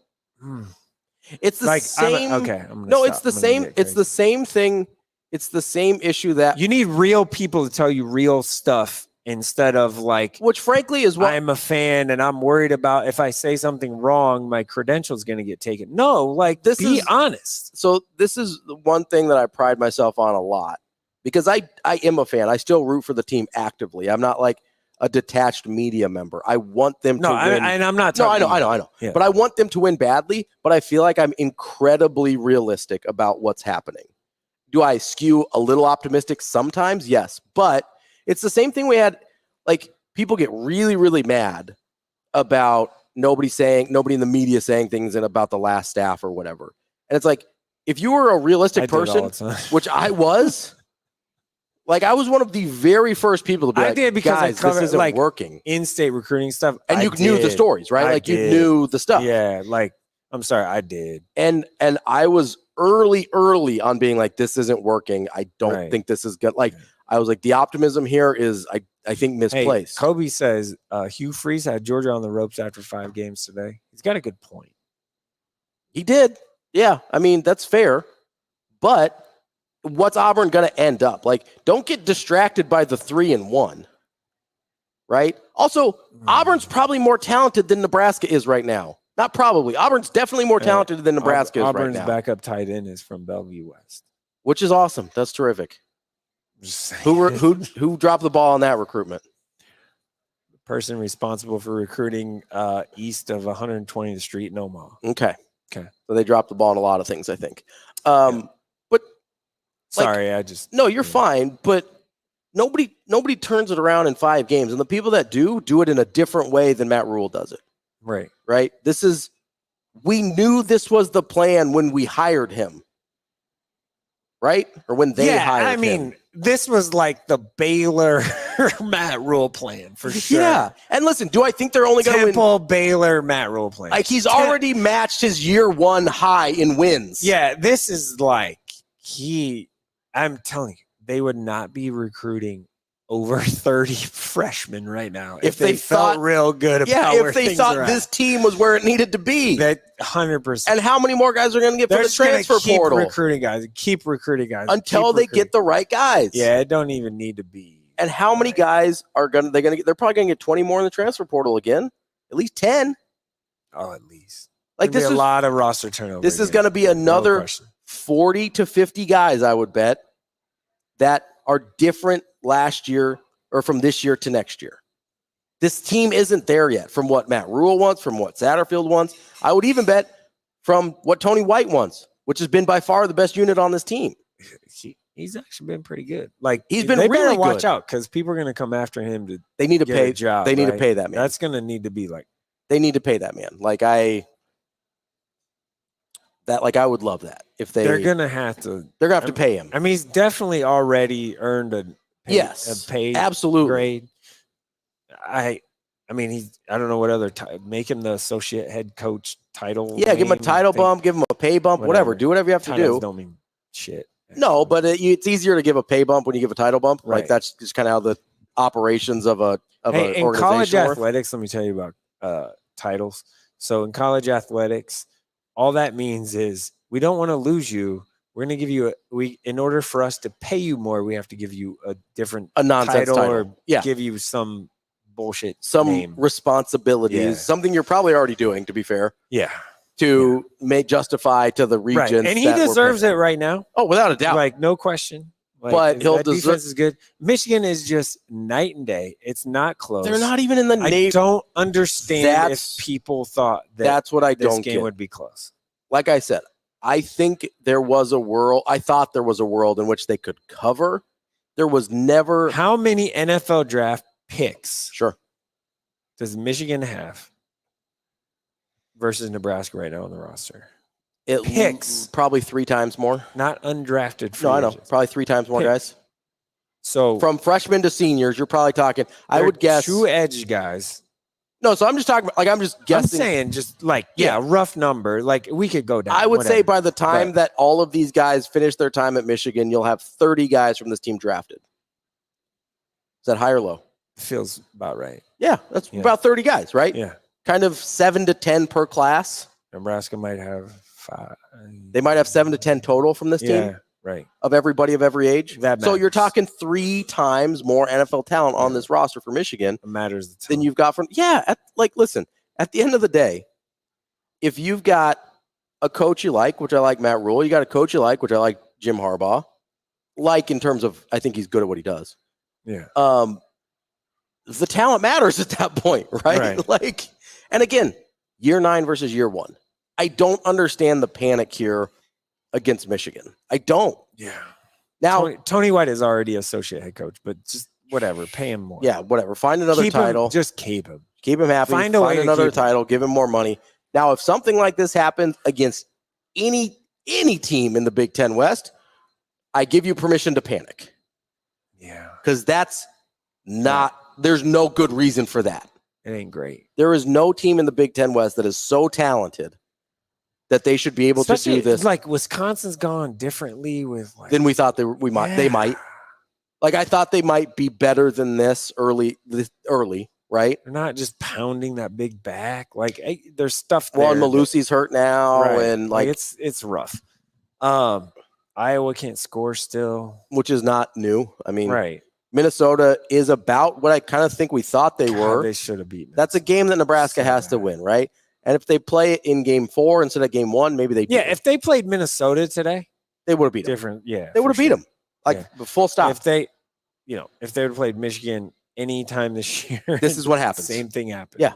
It's the
like
same.
I'm gonna
No,
stop.
it's the
I'm gonna
same.
get
It's the
crazy.
same thing. It's the same issue that,
You need real people to tell you real stuff instead of like,
which frankly is what
I'm a fan and I'm worried about if I say something wrong, my credential's going to get taken. No, like
This
be
is-
honest.
So this is the one thing that I pride myself on a lot, because I am a fan. I still root for the team actively. I'm not like a detached media member. I want them
No,
to win.
and I'm not
No,
talking.
I know.
Yeah.
But I want them to win badly, but I feel like I'm incredibly realistic about what's happening. Do I skew a little optimistic sometimes? Yes. But it's the same thing we had. Like, people get really, really mad about nobody in the media saying things about the last staff or whatever. And it's like, if you were a realistic
I do it all
person,
the time.
which I was, like, I was one of the very first people to be
I
like,
did because I
guys,
covered,
this isn't
like,
working.
In-state recruiting stuff,
And
I
you knew the
did.
stories, right?
I
Like, you
did.
knew the stuff.
Yeah, like I'm sorry, I did.
And I was early on being like, this isn't working. I don't
Right.
think this is good. Like,
Yeah.
I was like, the optimism here is, I think,
Hey,
misplaced.
Kobe says Hugh Freeze had Georgia on the ropes after 5 games today. He's got a good point.
He did. Yeah. I mean, that's fair. But what's Auburn going to end up? Like, don't get distracted by the 3-1. Right? Also, Auburn's probably more talented than Nebraska is right now. Not probably. Auburn's definitely more talented than Nebraska is right
Auburn's
now.
backup tight end is from Bellevue West.
Which is awesome. That's terrific.
Just saying.
Who dropped the ball on that recruitment?
Person responsible for recruiting east of 120th Street in Omaha.
Okay.
Okay.
So they dropped the ball on a lot of things, I think. But
Sorry, I just
no, you're fine. But nobody turns it around in 5 games, and the people that do it in a different way than Matt Rule does it.
right.
Right? We knew this was the plan when we hired him. Right? Or when they hired him.
This was like the Baylor Matt Rule plan for sure.
Yeah. And listen, do I think they're only going to win?
Temple Baylor Matt Rule plan.
Like, he's already matched his year 1 high in wins.
Yeah, this is like I'm telling you, they would not be recruiting over 30 freshmen right now if they felt
thought-
real good about
Yeah,
where
if they
things
thought
are at.
this team was where it needed to be.
That 100%.
And how many more guys are going to get
They're
from the
just gonna
transfer
keep
portal
recruiting guys. Keep recruiting guys
until
keep
they
recruiting.
get the right guys?
Yeah, it don't even need to be.
And how many guys are going to they're probably going to get 20 more in the transfer portal again? At least 10.
Oh, at least.
Like,
There'll
this
be
is
a lot of roster turnover.
this is
again.
going to be
No
another
question.
40 to 50 guys, I would bet, that are different last year or from this year to next year. This team isn't there yet from what Matt Rule wants, from what Satterfield wants. I would even bet from what Tony White wants, which has been by far the best unit on this team.
He's actually been pretty good. Like
He's been
they
really
better watch
good.
out because people are going to come after him to
They need to
get
pay.
a job.
They need to
right?
pay that man.
That's going to need to be like
They need to pay that man. I would love that if
they're going to have to.
They're gonna have to pay him.
I mean, he's definitely already earned a pay
absolutely.
grade. I mean, I don't know what other make him the associate head coach title.
Yeah, give him a
name,
title bump, give him a pay bump, whatever. Do whatever you have to
Titles
do.
don't mean shit.
No, but it's easier to give a pay bump when you give a title bump.
Right.
Like that's just kind of how the operations of an
in
organization
college
work.
athletics, let me tell you about titles. So in college athletics, all that means is we don't want to lose you. We're going to give you in order for us to pay you more, we have to give you a different
nonsense title.
or
Yeah.
give you some bullshit
Some
name.
responsibilities,
Yeah.
something you're probably already doing, to be fair,
Yeah.
to justify to the
Right.
regions.
And he
that we're
deserves
paying.
it right now.
Oh, without a doubt.
Like, no question. Like,
But he'll
that
deserve-
defense is good. Michigan is just night and day. It's not close.
They're not even in the
I don't understand
That's-
if people thought that
That's what I
this
don't
game
get.
would be close.
Like I said, I think there was a world. I thought there was a world in which they could cover. There was never.
How many NFL draft picks
Sure.
does Michigan have versus Nebraska right now on the roster?
It
Picks.
probably 3 times more.
Not undrafted free
No, I know.
agents.
Probably 3 times more
Picks.
guys.
So
From freshmen to seniors, you're probably talking. I
they're
would guess.
two edge guys.
No, so I'm just talking about. I'm just
I'm
guessing.
saying just like rough number. Like we could go down.
I would say
whatever.
by the time
But-
that all of these guys finish their time at Michigan, you'll have 30 guys from this team drafted. Is that high or low?
feels about right.
Yeah, that's
Yeah.
about 30 guys, right?
Yeah.
Kind of 7 to 10 per class.
Nebraska might have 5.
They might have 7 to 10 total from this
Yeah,
team
right.
of everybody of every age.
That
So you're
matters.
talking 3 times more NFL talent on this roster for Michigan
It matters. The
than you've got from. Yeah, listen, at the end of the day, if you've got a coach you like, which I like Matt Rule, you got a coach you like, which I like Jim Harbaugh, like in terms of I think he's good at what he does.
Yeah.
The talent matters at that point, right?
Right.
And again, year 9 versus year 1. I don't understand the panic here against Michigan. I don't.
Yeah.
Now,
Tony White is already associate head coach, but just whatever, pay him more.
yeah, whatever. Find another
Keep
title.
Him, just keep him.
Keep him happy.
Find a way to
another
keep him.
title. Give him more money. Now, if something like this happens against any team in the Big Ten West, I give you permission to panic
Yeah.
because that's not. There's no good reason for that.
It ain't great.
There is no team in the Big Ten West that is so talented that they should be able
Especially
to do this.
Like Wisconsin's gone differently with like
Than we thought they might. Like I thought they might be better than this early, right?
They're not just pounding that big back. Like there's stuff there.
Well, and Malusi's hurt now,
Right.
and like
it's rough. Iowa can't score still.
which is not new. I mean,
Right.
Minnesota is about what I kind of think we thought they
God,
were.
they should have beaten.
That's a game that Nebraska
So
has to
bad.
win, right? And if they play it in game 4 instead of game 1, maybe they do.
Yeah, if they played Minnesota today,
they would have beat them.
different. Yeah,
They would have
for
beat
sure.
them. Like full stop.
If they, if they would have played Michigan anytime this year,
This is what happens.
Same thing happens.
Yeah.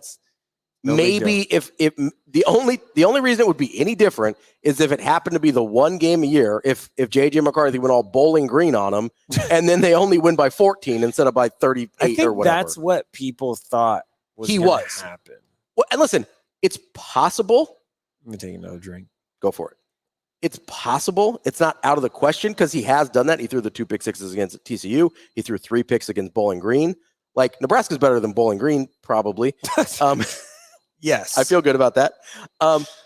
No big
Maybe if the only reason it would be any different is if it happened to be the one game a year, if JJ McCarthy went all Bowling Green on them, and then they only win by 14 instead of by 38
I think
or whatever.
that's what people thought
He
gonna
was.
happen.
Well, and listen, it's possible.
Let me take another drink.
Go for it. It's possible. It's not out of the question because he has done that. He threw the 2 pick sixes against TCU. He threw 3 picks against Bowling Green. Like Nebraska's better than Bowling Green, probably.
Yes,
I feel good about that.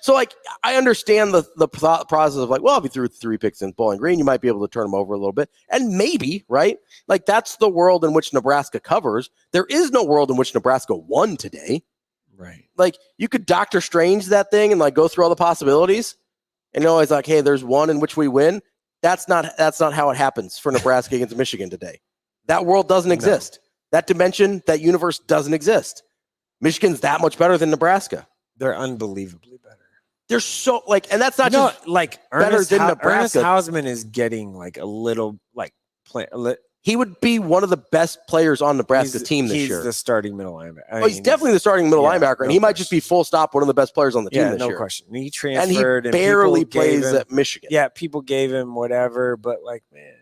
So like I understand the thought process of like, well, if you threw 3 picks in Bowling Green, you might be able to turn them over a little bit. And maybe, right? Like that's the world in which Nebraska covers. There is no world in which Nebraska won today.
right.
Like you could Doctor Strange that thing and like go through all the possibilities. And you're always like, hey, there's one in which we win. That's not how it happens for Nebraska against Michigan today. That world doesn't exist. That dimension, that universe doesn't exist. Michigan's that much better than Nebraska.
They're unbelievably better.
They're so like, and that's not just
like
better
Ernest,
than
Ernest
Nebraska.
Hausman is getting like a little like play.
he would be one of the best players on Nebraska's team this
he's
year.
the starting middle linebacker.
He's definitely the starting middle linebacker, and
no
he might just be full stop one of the best players on the team this
no
year.
question. He
And
transferred,
he barely
people gave
plays
him-
at Michigan.
Yeah, people gave him whatever, but like, man,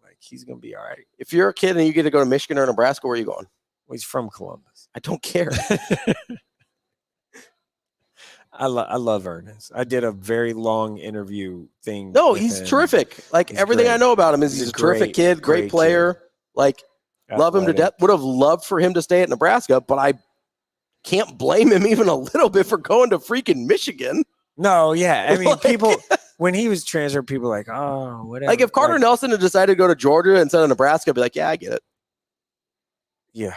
like he's gonna be all right.
If you're a kid and you get to go to Michigan or Nebraska, where are you going?
Well, he's from Columbus.
I don't care.
I love Ernest. I did a very long interview thing.
No,
with
he's
him.
terrific. Like
He's
everything
great.
I know about him is he's
He's
a terrific
great,
kid, great
great
player. Like love him to
Athletic.
death. Would have loved for him to stay at Nebraska, but I can't blame him even a little bit for going to freaking Michigan.
No, yeah. I mean,
Like-
people when he was transferred, people were like, oh, whatever.
Like if Carter Nelson had decided to go to Georgia instead of Nebraska, I'd be like, yeah, I get it.
yeah,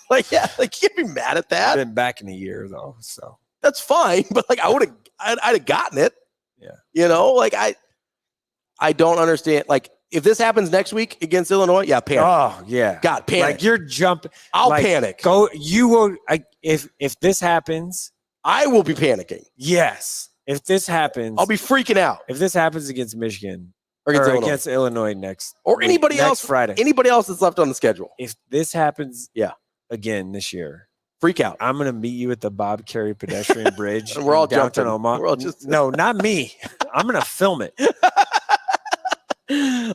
Like, yeah, like you can't be mad at that.
been back in a year though, so
That's fine. But like I'd have gotten it.
Yeah.
You know, like I don't understand. Like if this happens next week against Illinois, yeah, panic.
oh yeah,
God, panic.
like you're jumping.
I'll
like,
panic.
Go, you will. If this happens,
I will be panicking.
yes. If this happens,
I'll be freaking out.
If this happens against Michigan
Or
or
against Illinois.
Illinois next,
Or anybody
next
else
Friday.
Anybody else that's left on the schedule.
If this happens,
Yeah.
again this year,
Freak out.
I'm gonna meet you at the Bob Carey pedestrian bridge.
And we're all
in downtown
jumping.
Omaha.
We're all just-
no, not me. I'm gonna film it.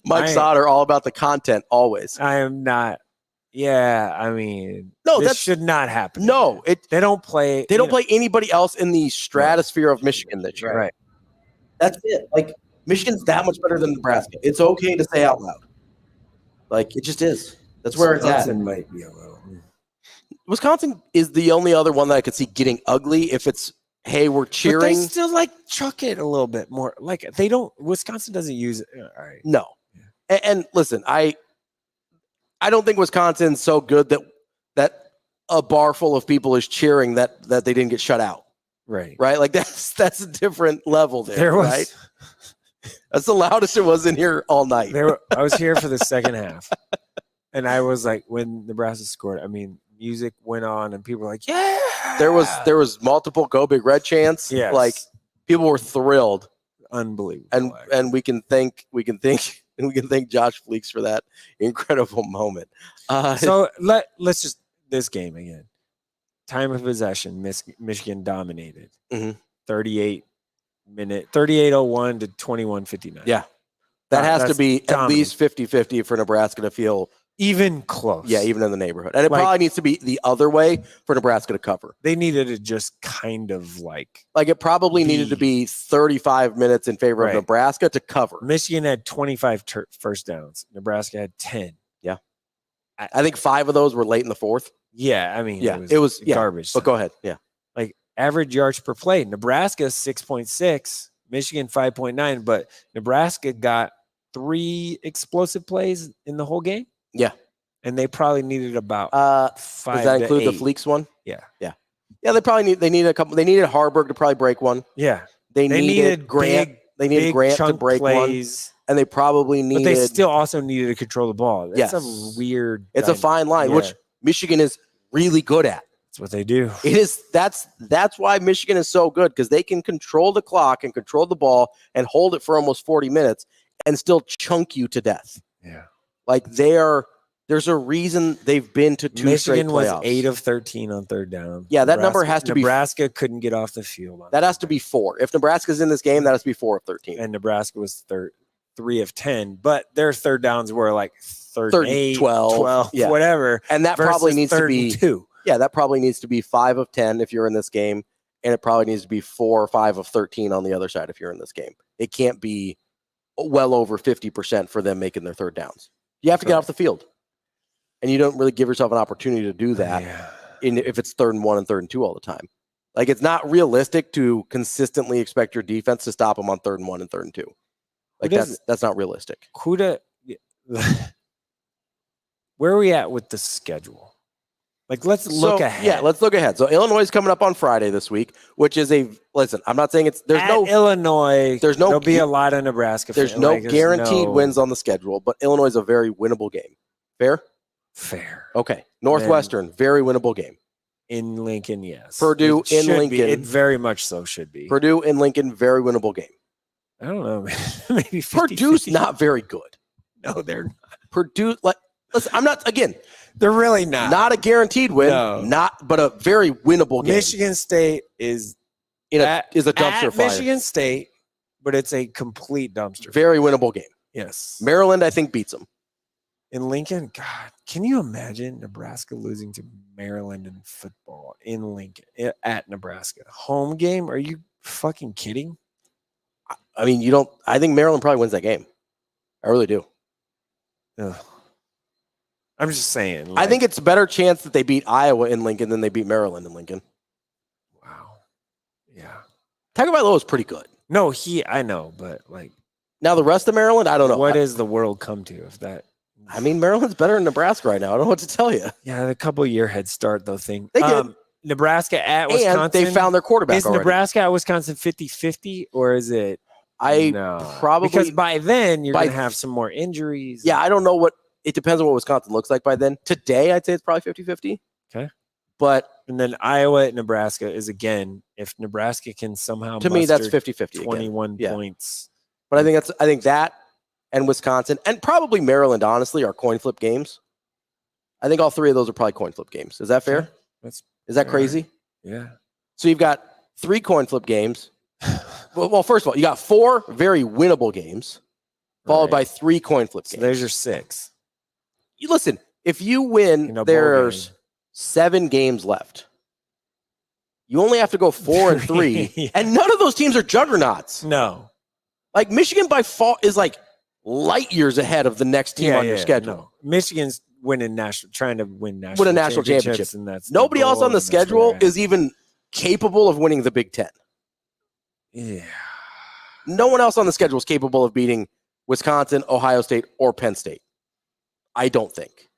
Mike
I-
Sautter, all about the content always.
I am not. Yeah, I mean,
No,
this
that's
should not happen.
no,
They don't play.
they don't play anybody else in the stratosphere of Michigan this year.
Right.
That's it. Like Michigan's that much better than Nebraska. It's okay to say out loud. Like it just is. That's where it's at.
Wisconsin might be a little.
Wisconsin is the only other one that I could see getting ugly if it's, hey, we're
But they
cheering.
still like chuck it a little bit more. Like they don't. Wisconsin doesn't use it. All right.
No. And listen, I don't think Wisconsin's so good that a bar full of people is cheering that they didn't get shut out.
Right.
Right? Like that's a different level there,
was.
right? That's the loudest it was in here all night.
I was here for the second half, and I was like, when Nebraska scored, I mean, music went on, and people were like, "Yeah!"
There was multiple Go Big Red chants.
Yes.
Like people were thrilled,
Unbelievable.
and we can thank Josh Fleeks for that incredible moment.
So let's just this game again. Time of possession, Michigan dominated.
Mhm.
38:01 to 21:59.
Yeah, that has to
That's
be at
dominant.
least 50-50 for Nebraska to feel.
Even close.
Yeah, even in the neighborhood. And it
Like-
probably needs to be the other way for Nebraska to cover.
They needed to just kind of like
Like it probably needed to be 35 minutes in favor of
Right.
Nebraska to cover.
Michigan had 25 first downs. Nebraska had 10.
I think 5 of those were late in the fourth.
Yeah, I mean,
Yeah, it was
garbage.
But go ahead. Yeah.
Like average yards per play. Nebraska 6.6, Michigan 5.9, but Nebraska got 3 explosive plays in the whole game.
Yeah.
And they probably needed about 5
Does that
to
include
8.
the Fleeks one?
Yeah.
Yeah, they needed a couple. They needed Harburg to probably break one.
Yeah.
They
They
needed
needed
Grant.
big,
They needed
big
Grant to
chunk
break one.
plays,
And they probably
but
needed.
they still also needed to control the ball. That's
Yes.
a weird.
It's a fine line,
Yeah.
which Michigan is really good at.
That's what they do.
It is. That's why Michigan is so good, because they can control the clock and control the ball and hold it for almost 40 minutes and still chunk you to death.
Yeah.
Like there's a reason they've been to 2 straight
Michigan was
playoffs.
8 of 13 on third down.
Yeah, that number has to be-
Nebraska couldn't get off the field.
That has to be 4. If Nebraska's in this game, that has to be 4 of 13.
And Nebraska was 3 of 10, but their third downs were like
30,
38,
12, yeah.
whatever.
And that probably
versus
needs to be
32.
Yeah, that probably needs to be 5 of 10 if you're in this game, and it probably needs to be 4 or 5 of 13 on the other side if you're in this game. It can't be well over 50% for them making their third downs. You have to get off the field, and you don't really give yourself an opportunity to do that
Yeah.
if it's 3rd and 1 and 3rd and 2 all the time. Like it's not realistic to consistently expect your defense to stop them on 3rd and 1 and 3rd and 2. Like
Who does-
that's not realistic.
Where are we at with the schedule? Like, let's look ahead.
Yeah, let's look ahead. So Illinois is coming up on Friday this week, which is listen. I'm not saying there's
At
no
Illinois.
there's no
There'll be a lot of Nebraska.
There's
fans.
no
Like,
guaranteed
no-
wins on the schedule, but Illinois is a very winnable game. Fair?
Fair
Okay. Northwestern, very winnable game.
in Lincoln. Yes.
Purdue
It
in
should be.
Lincoln.
It very much so should be.
Purdue in Lincoln, very winnable game.
I don't know. Maybe 50,
Purdue's
50.
not very good.
No, they're not.
Purdue, like Listen, I'm not, again,
They're really not.
not a guaranteed win,
No.
but a very winnable game.
Michigan State is
is a dumpster
at
fire.
Michigan State, but it's a complete dumpster.
Very winnable game.
Yes.
Maryland, I think, beats them.
In Lincoln, God, can you imagine Nebraska losing to Maryland in football in Lincoln at Nebraska? Home game? Are you fucking kidding?
I mean, I think Maryland probably wins that game. I really do.
Ugh. I'm just saying.
I think it's a better chance that they beat Iowa in Lincoln than they beat Maryland in Lincoln.
Wow. Yeah.
Tagovailoa is pretty good.
No, I know, but like,
Now, the rest of Maryland, I don't know.
what does the world come to if that?
I mean, Maryland's better than Nebraska right now. I don't know what to tell you.
Yeah, the couple year head start though thing.
They did.
Nebraska at Wisconsin.
And they found their quarterback
Is
already.
Nebraska at Wisconsin 50-50 or is it? No.
Probably
Because by then you're
by-
going to have some more injuries.
Yeah, I don't know it depends on what Wisconsin looks like by then. Today, I'd say it's probably 50-50.
Okay.
But
And then Iowa at Nebraska is again, if Nebraska can somehow
to me, that's
muster
50-50. again.
21
Yeah.
points.
But I think that and Wisconsin and probably Maryland, honestly, are coin flip games. I think all three of those are probably coin flip games. Is that fair?
That's
Is that
fair.
crazy?
Yeah.
So you've got 3 coin flip games. Well, first of all, you got 4 very winnable games, followed by
Right.
3 coin flip
So
games.
there's your 6.
You listen, if you win,
In a bowl
there's
game.
7 games left. You only have to go 4 and 3,
Yeah.
and none of those teams are juggernauts.
No.
Like Michigan by far is like light years ahead of the next team on your schedule.
No. Michigan's trying to win national
Win a national championship.
and that's the
Nobody else
goal,
on the
and that's where
schedule
they're at.
is even capable of winning the Big Ten.
Yeah.
No one else on the schedule is capable of beating Wisconsin, Ohio State, or Penn State. I don't think.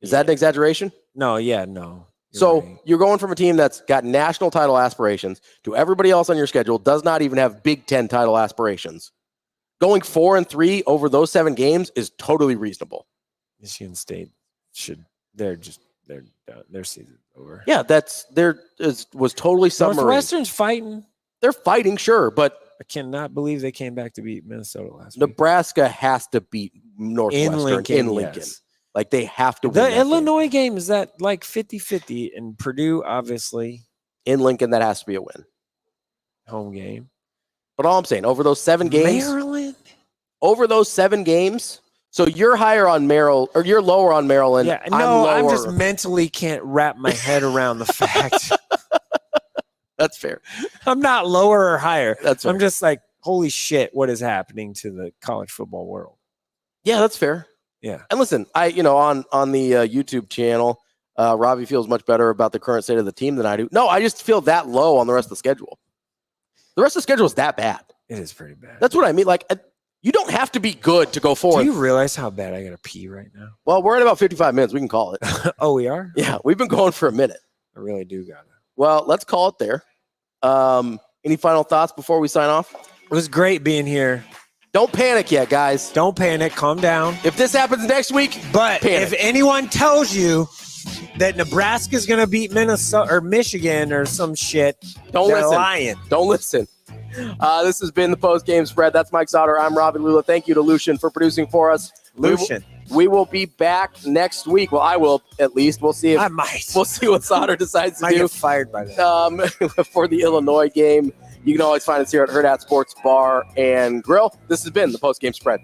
Is that an exaggeration?
No, yeah, no. You're
So
right.
you're going from a team that's got national title aspirations to everybody else on your schedule does not even have Big Ten title aspirations. Going 4 and 3 over those 7 games is totally reasonable.
Michigan State they're done. Their season's over.
Yeah, was totally submarine.
Northwestern's fighting.
They're fighting, sure, but
I cannot believe they came back to beat Minnesota last week.
Nebraska has to beat Northwestern in Lincoln.
Yes.
Like they have to win
The
that game.
Illinois game is that like 50-50, and Purdue obviously
In Lincoln, that has to be a win.
home game.
But all I'm saying, over those 7 games,
Maryland.
so you're higher on Maryland, or you're lower on Maryland.
Yeah, no, I'm just
lower.
mentally can't wrap my head around the fact.
That's fair.
I'm not lower or higher.
That's fair.
I'm just like, holy shit, what is happening to the college football world?
Yeah, that's fair.
Yeah.
And listen, on the YouTube channel, Ravi feels much better about the current state of the team than I do. No, I just feel that low on the rest of the schedule. The rest of the schedule is that bad.
It is pretty bad.
That's what I mean. Like, you don't have to be good to go 4
Do
and
you realize how bad I got to pee right now?
Well, we're at about 55 minutes. We can call it.
Oh, we are?
Yeah, we've been going for a minute.
I really do got to.
Well, let's call it there. Any final thoughts before we sign off?
It was great being here.
Don't panic yet, guys.
Don't panic. Calm down.
If this happens next week,
But
panic.
if anyone tells you that Nebraska's going to beat Minnesota or Michigan or some shit,
don't
they're
listen.
lying.
Don't listen. This has been the post-game spread. That's Mike Sautter. I'm Ravi Lulla. Thank you to Lucian for producing for us.
Lucian.
We will be back next week. Well, I will at least. We'll see if
I might.
we'll see what Sautter decides to
Might
do
get fired by that.
for the Illinois game. You can always find us here at Hurrdat Sports Bar and Grill. This has been the post-game spread.